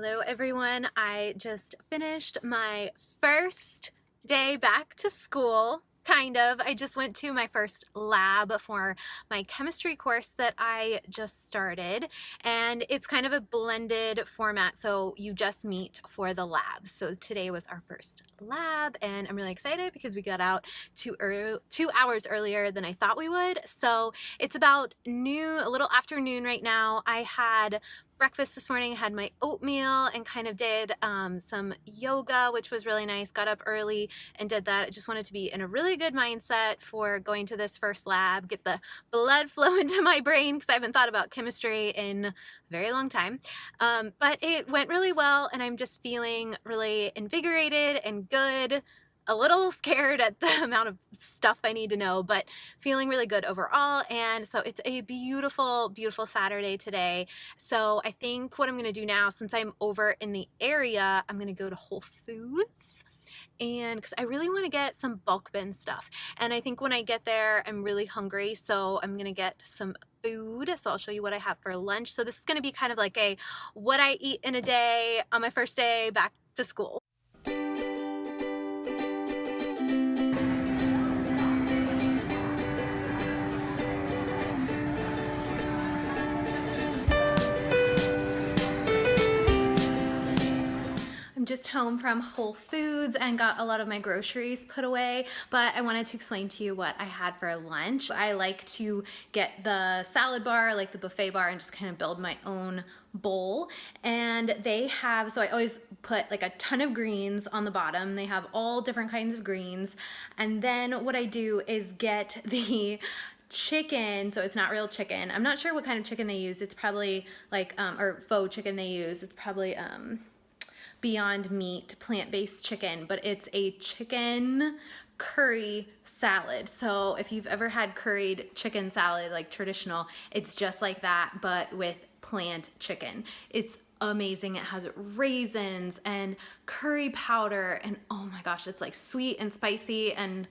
Hello everyone, I just finished my first day back to school, kind of. I just went to my first lab for my chemistry course that I just started, and it's kind of a blended format, so you just meet for the lab. So today was our first lab and I'm really excited because we got out 2 hours earlier than I thought we would. So it's about noon, a little after noon right now. I had breakfast this morning, had my oatmeal and kind of did some yoga, which was really nice. Got up early and did that. I just wanted to be in a really good mindset for going to this first lab, get the blood flow into my brain because I haven't thought about chemistry in a very long time. But it went really well and I'm just feeling really invigorated and good. A little scared at the amount of stuff I need to know, but feeling really good overall. And so it's a beautiful, beautiful Saturday today. So I think what I'm gonna do now, since I'm over in the area, I'm gonna go to Whole Foods, and because I really want to get some bulk bin stuff. And I think when I get there, I'm really hungry, so I'm gonna get some food. So I'll show you what I have for lunch. So this is gonna be kind of like a what I eat in a day on my first day back to school. I'm just home from Whole Foods and got a lot of my groceries put away, but I wanted to explain to you what I had for lunch. I like to get the salad bar, like the buffet bar, and just kind of build my own bowl. And they have, so I always put like a ton of greens on the bottom. They have all different kinds of greens. And then what I do is get the chicken, so it's not real chicken. I'm not sure what kind of chicken they use. It's probably like, or faux chicken they use. It's probably, Beyond Meat plant-based chicken, but it's a chicken curry salad. So if you've ever had curried chicken salad, like traditional, it's just like that, but with plant chicken. It's amazing. It has raisins and curry powder, and oh my gosh, it's like sweet and spicy and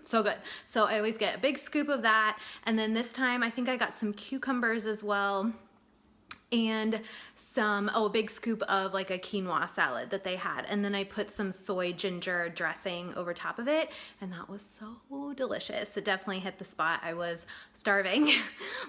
so good. So I always get a big scoop of that. And then this time I think I got some cucumbers as well, and some, a big scoop of like a quinoa salad that they had. And then I put some soy ginger dressing over top of it, and that was so delicious. It definitely hit the spot. I was starving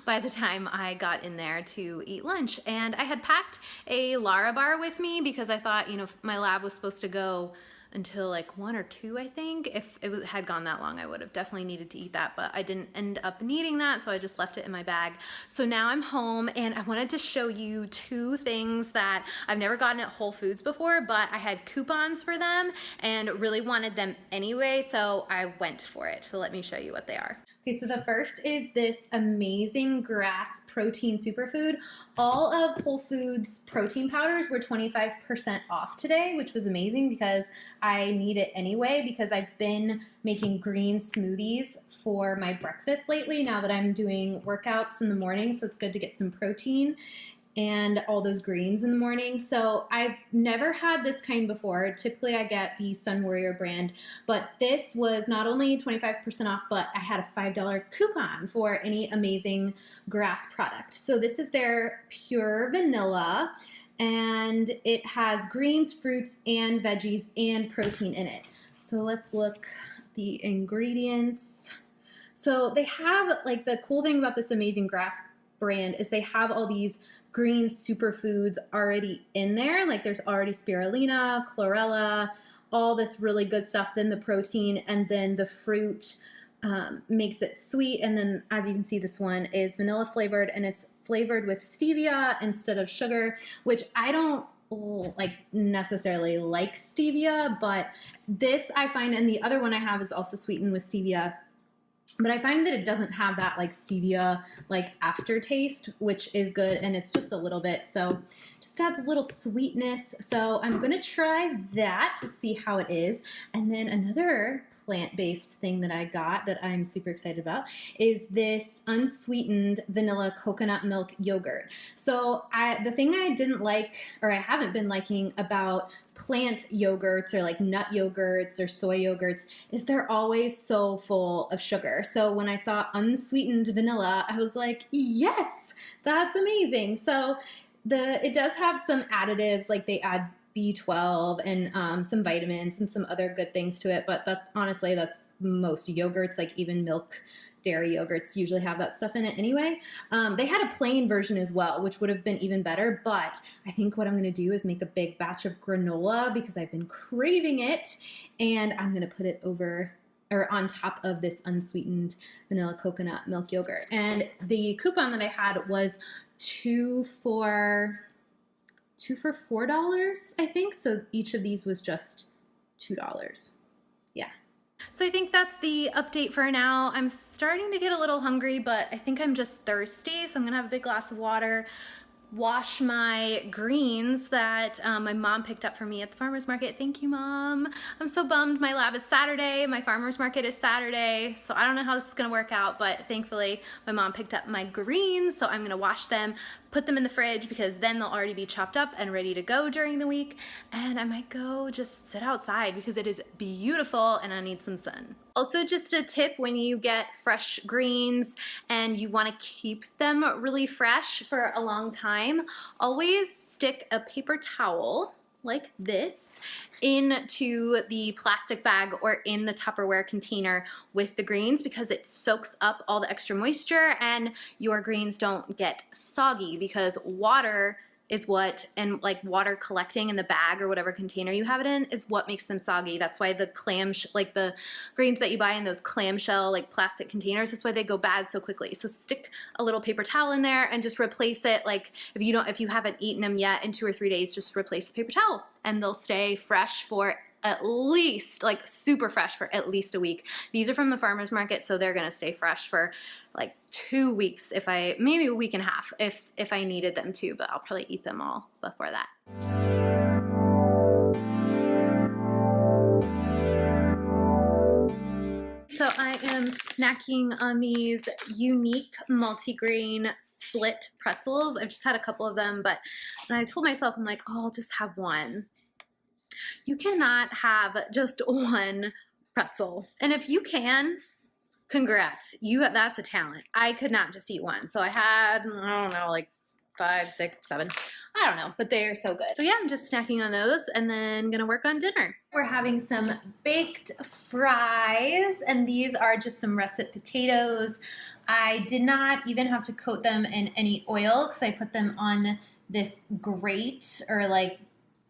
by the time I got in there to eat lunch. And I had packed a Lara bar with me because I thought, you know, my lab was supposed to go until like 1 or 2, I think. If it had gone that long, I would have definitely needed to eat that, but I didn't end up needing that, so I just left it in my bag. So now I'm home, and I wanted to show you 2 things that I've never gotten at Whole Foods before, but I had coupons for them and really wanted them anyway, so I went for it. So let me show you what they are. Okay, so the first is this amazing grass protein superfood. All of Whole Foods protein powders were 25% off today, which was amazing because I need it anyway, because I've been making green smoothies for my breakfast lately now that I'm doing workouts in the morning, so it's good to get some protein and all those greens in the morning. So I've never had this kind before. Typically I get the Sun Warrior brand, but this was not only 25% off, but I had a $5 coupon for any amazing grass product. So this is their pure vanilla, and it has greens, fruits, and veggies and protein in it. So let's look at the ingredients. So they have, like, the cool thing about this amazing grass brand is they have all these green superfoods already in there. Like there's already spirulina, chlorella, all this really good stuff, then the protein, and then the fruit makes it sweet. And then as you can see, this one is vanilla flavored, and it's flavored with stevia instead of sugar, which I don't like necessarily like stevia, but this I find, and the other one I have is also sweetened with stevia, but I find that it doesn't have that like stevia like aftertaste, which is good, and it's just a little bit, so just adds a little sweetness. So I'm gonna try that to see how it is. And then another plant-based thing that I got that I'm super excited about is this unsweetened vanilla coconut milk yogurt. So the thing I didn't like, or I haven't been liking about plant yogurts or like nut yogurts or soy yogurts, is they're always so full of sugar. So when I saw unsweetened vanilla, I was like, yes, that's amazing. So it does have some additives, like they add B12 and some vitamins and some other good things to it. But honestly, that's most yogurts, like even milk, dairy yogurts usually have that stuff in it anyway. They had a plain version as well, which would have been even better. But I think what I'm going to do is make a big batch of granola because I've been craving it. And I'm going to put it over or on top of this unsweetened vanilla coconut milk yogurt. And the coupon that I had was two for $4, I think. So each of these was just $2. Yeah. So I think that's the update for now. I'm starting to get a little hungry, but I think I'm just thirsty. So I'm gonna have a big glass of water, wash my greens that my mom picked up for me at the farmer's market. Thank you, Mom. I'm so bummed. My lab is Saturday. My farmer's market is Saturday. So I don't know how this is gonna work out, but thankfully my mom picked up my greens. So I'm gonna wash them, put them in the fridge because then they'll already be chopped up and ready to go during the week. And I might go just sit outside because it is beautiful and I need some sun. Also, just a tip, when you get fresh greens and you want to keep them really fresh for a long time, always stick a paper towel like this into the plastic bag or in the Tupperware container with the greens because it soaks up all the extra moisture and your greens don't get soggy, because water is what, and like water collecting in the bag or whatever container you have it in, is what makes them soggy. That's why the like the greens that you buy in those clamshell like plastic containers, that's why they go bad so quickly. So stick a little paper towel in there and just replace it. Like if you haven't eaten them yet in 2 or 3 days, just replace the paper towel and they'll stay fresh for at least, like super fresh for at least a week. These are from the farmer's market, so they're gonna stay fresh for like 2 weeks, maybe a week and a half if I needed them to, but I'll probably eat them all before that. So I am snacking on these unique multigrain split pretzels. I've just had a couple of them, but I told myself, I'm like, oh, I'll just have one. You cannot have just one pretzel. And if you can, congrats. That's a talent. I could not just eat one. So I had, I don't know, like 5, 6, 7. I don't know, but they are so good. So yeah, I'm just snacking on those and then gonna work on dinner. We're having some baked fries, and these are just some russet potatoes. I did not even have to coat them in any oil because I put them on this grate, or like,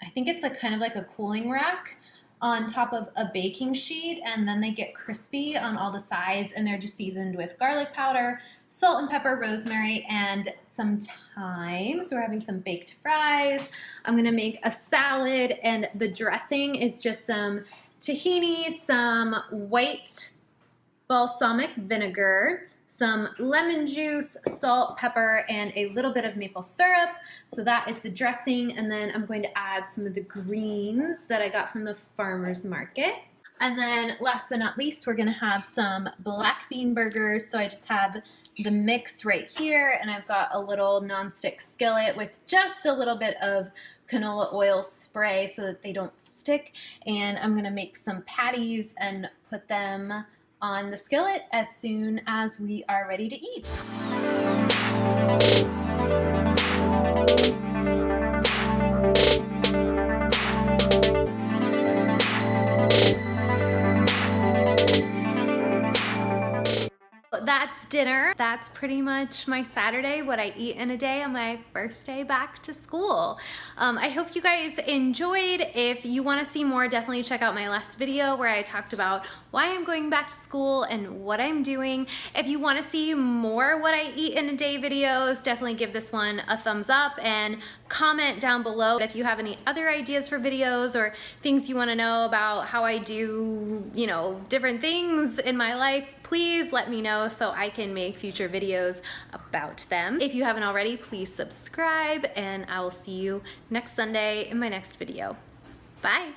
I think it's like kind of like a cooling rack on top of a baking sheet, and then they get crispy on all the sides, and they're just seasoned with garlic powder, salt and pepper, rosemary, and some thyme. So we're having some baked fries. I'm gonna make a salad, and the dressing is just some tahini, some white balsamic vinegar, some lemon juice, salt, pepper, and a little bit of maple syrup. So that is the dressing. And then I'm going to add some of the greens that I got from the farmer's market. And then last but not least, we're gonna have some black bean burgers. So I just have the mix right here, and I've got a little nonstick skillet with just a little bit of canola oil spray so that they don't stick. And I'm gonna make some patties and put them on the skillet as soon as we are ready to eat. That's dinner. That's pretty much my Saturday, what I eat in a day on my first day back to school. I hope you guys enjoyed. If you want to see more, definitely check out my last video where I talked about why I'm going back to school and what I'm doing. If you want to see more what I eat in a day videos, definitely give this one a thumbs up and comment down below if you have any other ideas for videos or things you want to know about how I do, you know, different things in my life. Please let me know so I can make future videos about them. If you haven't already, please subscribe, and I will see you next Sunday in my next video. Bye.